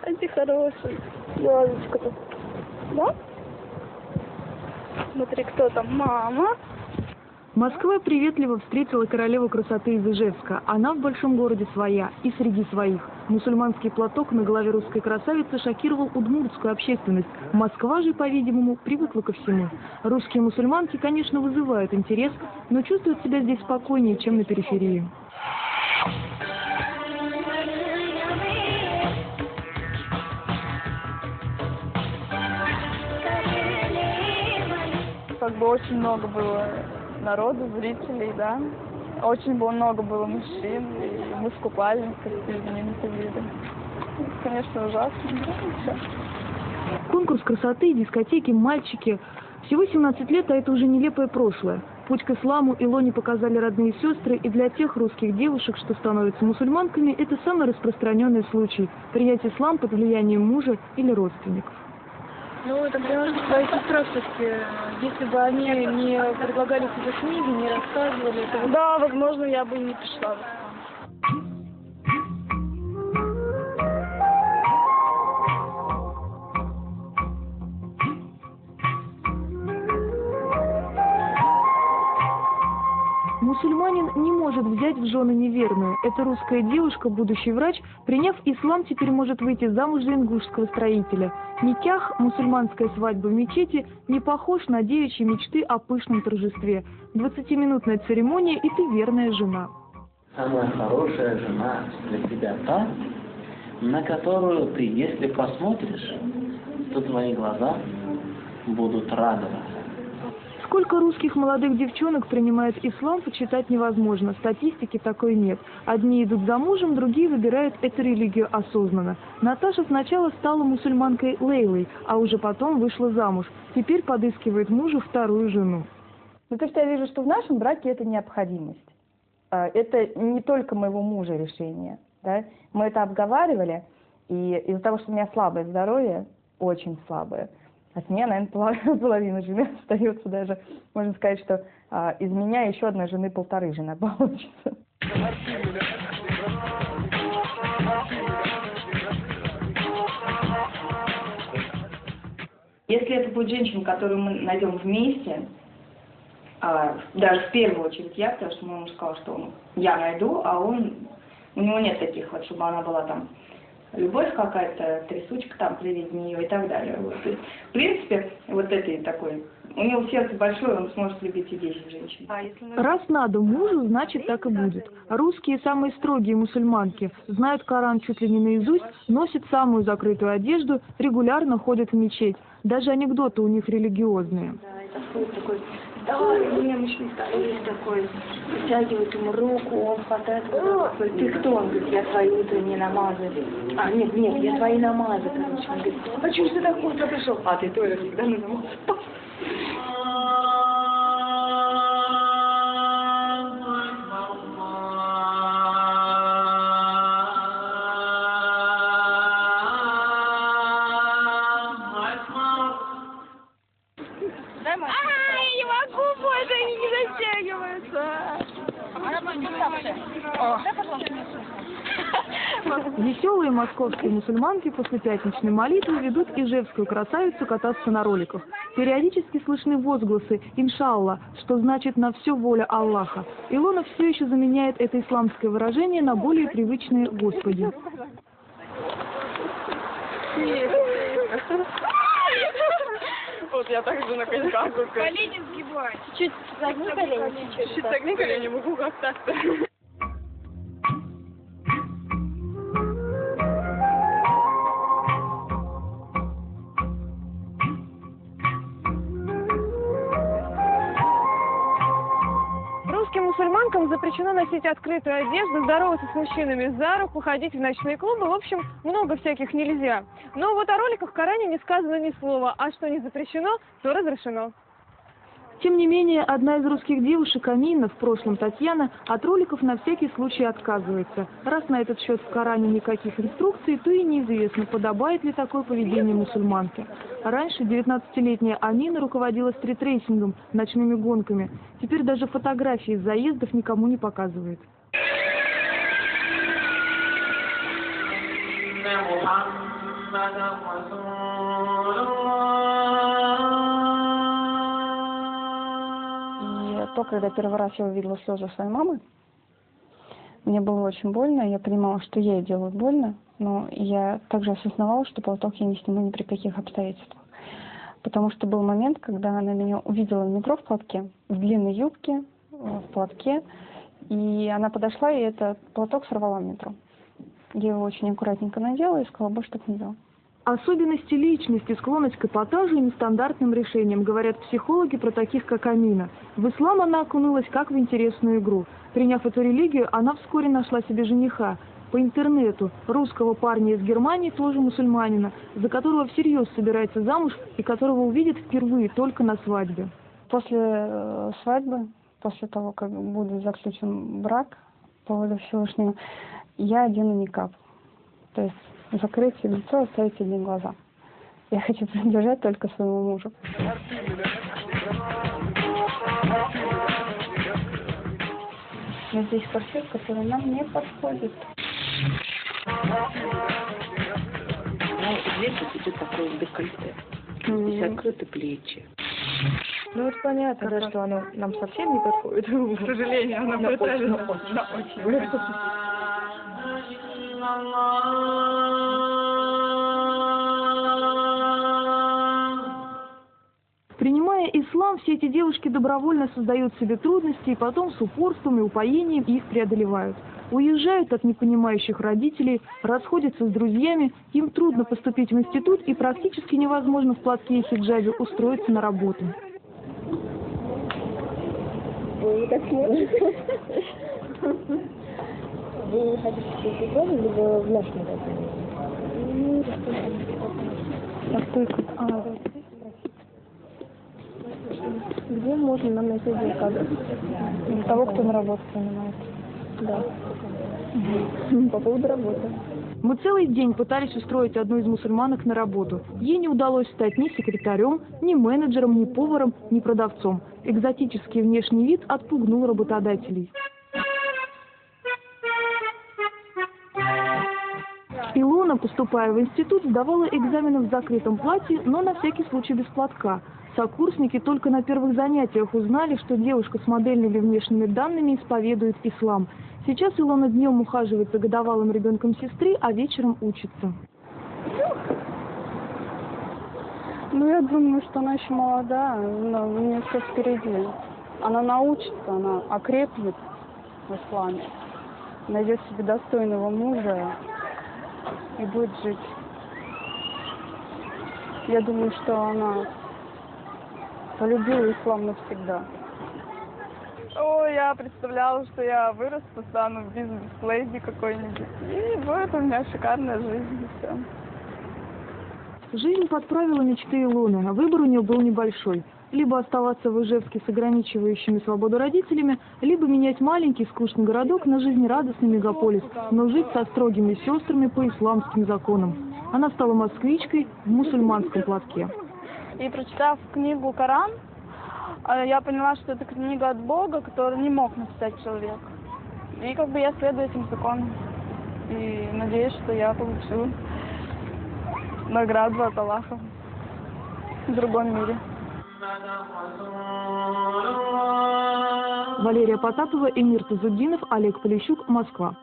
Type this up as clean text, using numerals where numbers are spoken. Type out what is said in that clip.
Эти хорошие. Ладочка-то. Да? Смотри, кто там. Мама. Москва приветливо встретила королеву красоты из Ижевска. Она в большом городе своя и среди своих. Мусульманский платок на голове русской красавицы шокировал удмуртскую общественность. Москва же, по-видимому, привыкла ко всему. Русские мусульманки, конечно, вызывают интерес, но чувствуют себя здесь спокойнее, чем на периферии. Как бы очень много было народу, зрителей, да. Очень много было мужчин, и мы в купальниках перед ними ходили. Это, конечно, ужасно. Конкурс красоты, дискотеки, мальчики. Всего 17 лет, а это уже нелепое прошлое. Путь к исламу Илоне показали родные сестры, и для тех русских девушек, что становятся мусульманками, это самый распространенный случай – принять ислам под влиянием мужа или родственников. Ну, это потому что твоя сестра все-таки, если бы они не предлагали тебе книги, не рассказывали, то... Да, возможно, я бы и не пришла. Мусульманин не может взять в жены неверную. Эта русская девушка, будущий врач, приняв ислам, теперь может выйти замуж за ингушского строителя. Никях, мусульманская свадьба в мечети, не похож на девичьи мечты о пышном торжестве. 20-минутная церемония, и ты верная жена. Самая хорошая жена для тебя та, на которую ты, если посмотришь, то твои глаза будут радоваться. Сколько русских молодых девчонок принимает ислам, почитать невозможно. Статистики такой нет. Одни идут за мужем, другие выбирают эту религию осознанно. Наташа сначала стала мусульманкой Лейлой, а уже потом вышла замуж. Теперь подыскивает мужу вторую жену. Ну, то, что я вижу, что в нашем браке это необходимость. Это не только моего мужа решение. Да? Мы это обговаривали, и из-за того, что у меня слабое здоровье, очень слабое, от меня, наверное, половина жены остается даже. Можно сказать, что из меня еще одной жены 1,5 жены получится. Если это будет женщина, которую мы найдем вместе, даже в первую очередь я, потому что мой муж сказал, что я найду, а у него нет таких вот, чтобы она была там любовь какая-то, трясучка там при виде нее и так далее. Вот. То есть, в принципе, вот этой такой, у него сердце большое, он сможет любить и 10 женщин. Раз надо мужу, значит так и будет. Русские самые строгие мусульманки, знают Коран чуть ли не наизусть, носят самую закрытую одежду, регулярно ходят в мечеть. Даже анекдоты у них религиозные. Да, это входит такой, да, немощный старик такой, протягивает ему руку, он хватает, говорит, ты кто? Он говорит, я твои утренние намазы. Нет, я твои намазы, короче. Он говорит, а что ж ты так быстро пришел? А ты тоже всегда на намазы. Я не могу больше, они не затягиваются. Веселые московские мусульманки после пятничной молитвы ведут ижевскую красавицу кататься на роликах. Периодически слышны возгласы «Иншалла», что значит «на все воля Аллаха». Илона все еще заменяет это исламское выражение на более привычные «Господи». Вот я так же на коньках. Колени сгибай. Чуть загни колени. Чуть согни колени, могу как так-то. Русским мусульманкам запрещено носить открытую одежду, здороваться с мужчинами за руку, ходить в ночные клубы. В общем, много всяких нельзя. Но вот о роликах в Коране не сказано ни слова. А что не запрещено, то разрешено. Тем не менее, одна из русских девушек, Амина, в прошлом Татьяна, от роликов на всякий случай отказывается. Раз на этот счет в Коране никаких инструкций, то и неизвестно, подобает ли такое поведение мусульманке. Раньше 19-летняя Амина руководила стритрейсингом, ночными гонками. Теперь даже фотографии из заездов никому не показывает. И то, когда первый раз я увидела слезы своей мамы, мне было очень больно, я понимала, что ей делают больно, но я также осознавала, что платок я не сниму ни при каких обстоятельствах. Потому что был момент, когда она меня увидела в метро в платке, в длинной юбке, в платке, и она подошла, и этот платок сорвала в метро. Я его очень аккуратненько надела и сказала, больше так не делала. Особенности личности, склонность к эпатажу и нестандартным решениям, говорят психологи про таких, как Амина. В ислам она окунулась как в интересную игру. Приняв эту религию, она вскоре нашла себе жениха. По интернету русского парня из Германии, тоже мусульманина, за которого всерьез собирается замуж и которого увидит впервые только на свадьбе. После свадьбы, после того, как будет заключен брак по воле Всевышнего, я одену никаб. То есть закрыть лицо, оставить одни глаза. Я хочу принадлежать только своему мужу. Но здесь корсет, который нам не подходит. Ну, здесь вот идет такое декольте. Здесь открыты плечи. Ну, это понятно, да, что оно нам совсем не подходит. К сожалению, она правильно. Принимая ислам, все эти девушки добровольно создают себе трудности и потом с упорством и упоением их преодолевают. Уезжают от непонимающих родителей, расходятся с друзьями, им трудно поступить в институт и практически невозможно в платке и хиджабе устроиться на работу. Вы так смотрите. Вы хотите поступить либо в наш магазин? Где можно нам найти кадры? Для того, кто на работу принимает. Да. По поводу работы. Мы целый день пытались устроить одну из мусульманок на работу. Ей не удалось стать ни секретарем, ни менеджером, ни поваром, ни продавцом. Экзотический внешний вид отпугнул работодателей. Илона, поступая в институт, сдавала экзамены в закрытом платье, но на всякий случай без платка. Сокурсники только на первых занятиях узнали, что девушка с модельными внешними данными исповедует ислам. Сейчас Илона днем ухаживает за годовалым ребенком сестры, а вечером учится. Ну, я думаю, что она еще молода, но у нее все впереди. Она научится, она окрепнет в исламе, найдет себе достойного мужа и будет жить. Я думаю, что она полюбила ислам навсегда. О, я представляла, что я вырасту, стану в бизнес-леди какой-нибудь. И будет у меня шикарная жизнь, и все. Жизнь подправила мечты Илоны, а выбор у нее был небольшой. Либо оставаться в Ижевске с ограничивающими свободу родителями, либо менять маленький скучный городок на жизнерадостный мегаполис, но жить со строгими сестрами по исламским законам. Она стала москвичкой в мусульманском платке. И прочитав книгу «Коран», я поняла, что это книга от Бога, которую не мог написать человек. И как бы я следую этим законам. И надеюсь, что я получу награду от Аллаха в другом мире. Валерия Потапова, Эмир Тазуддинов, Олег Полищук, Москва.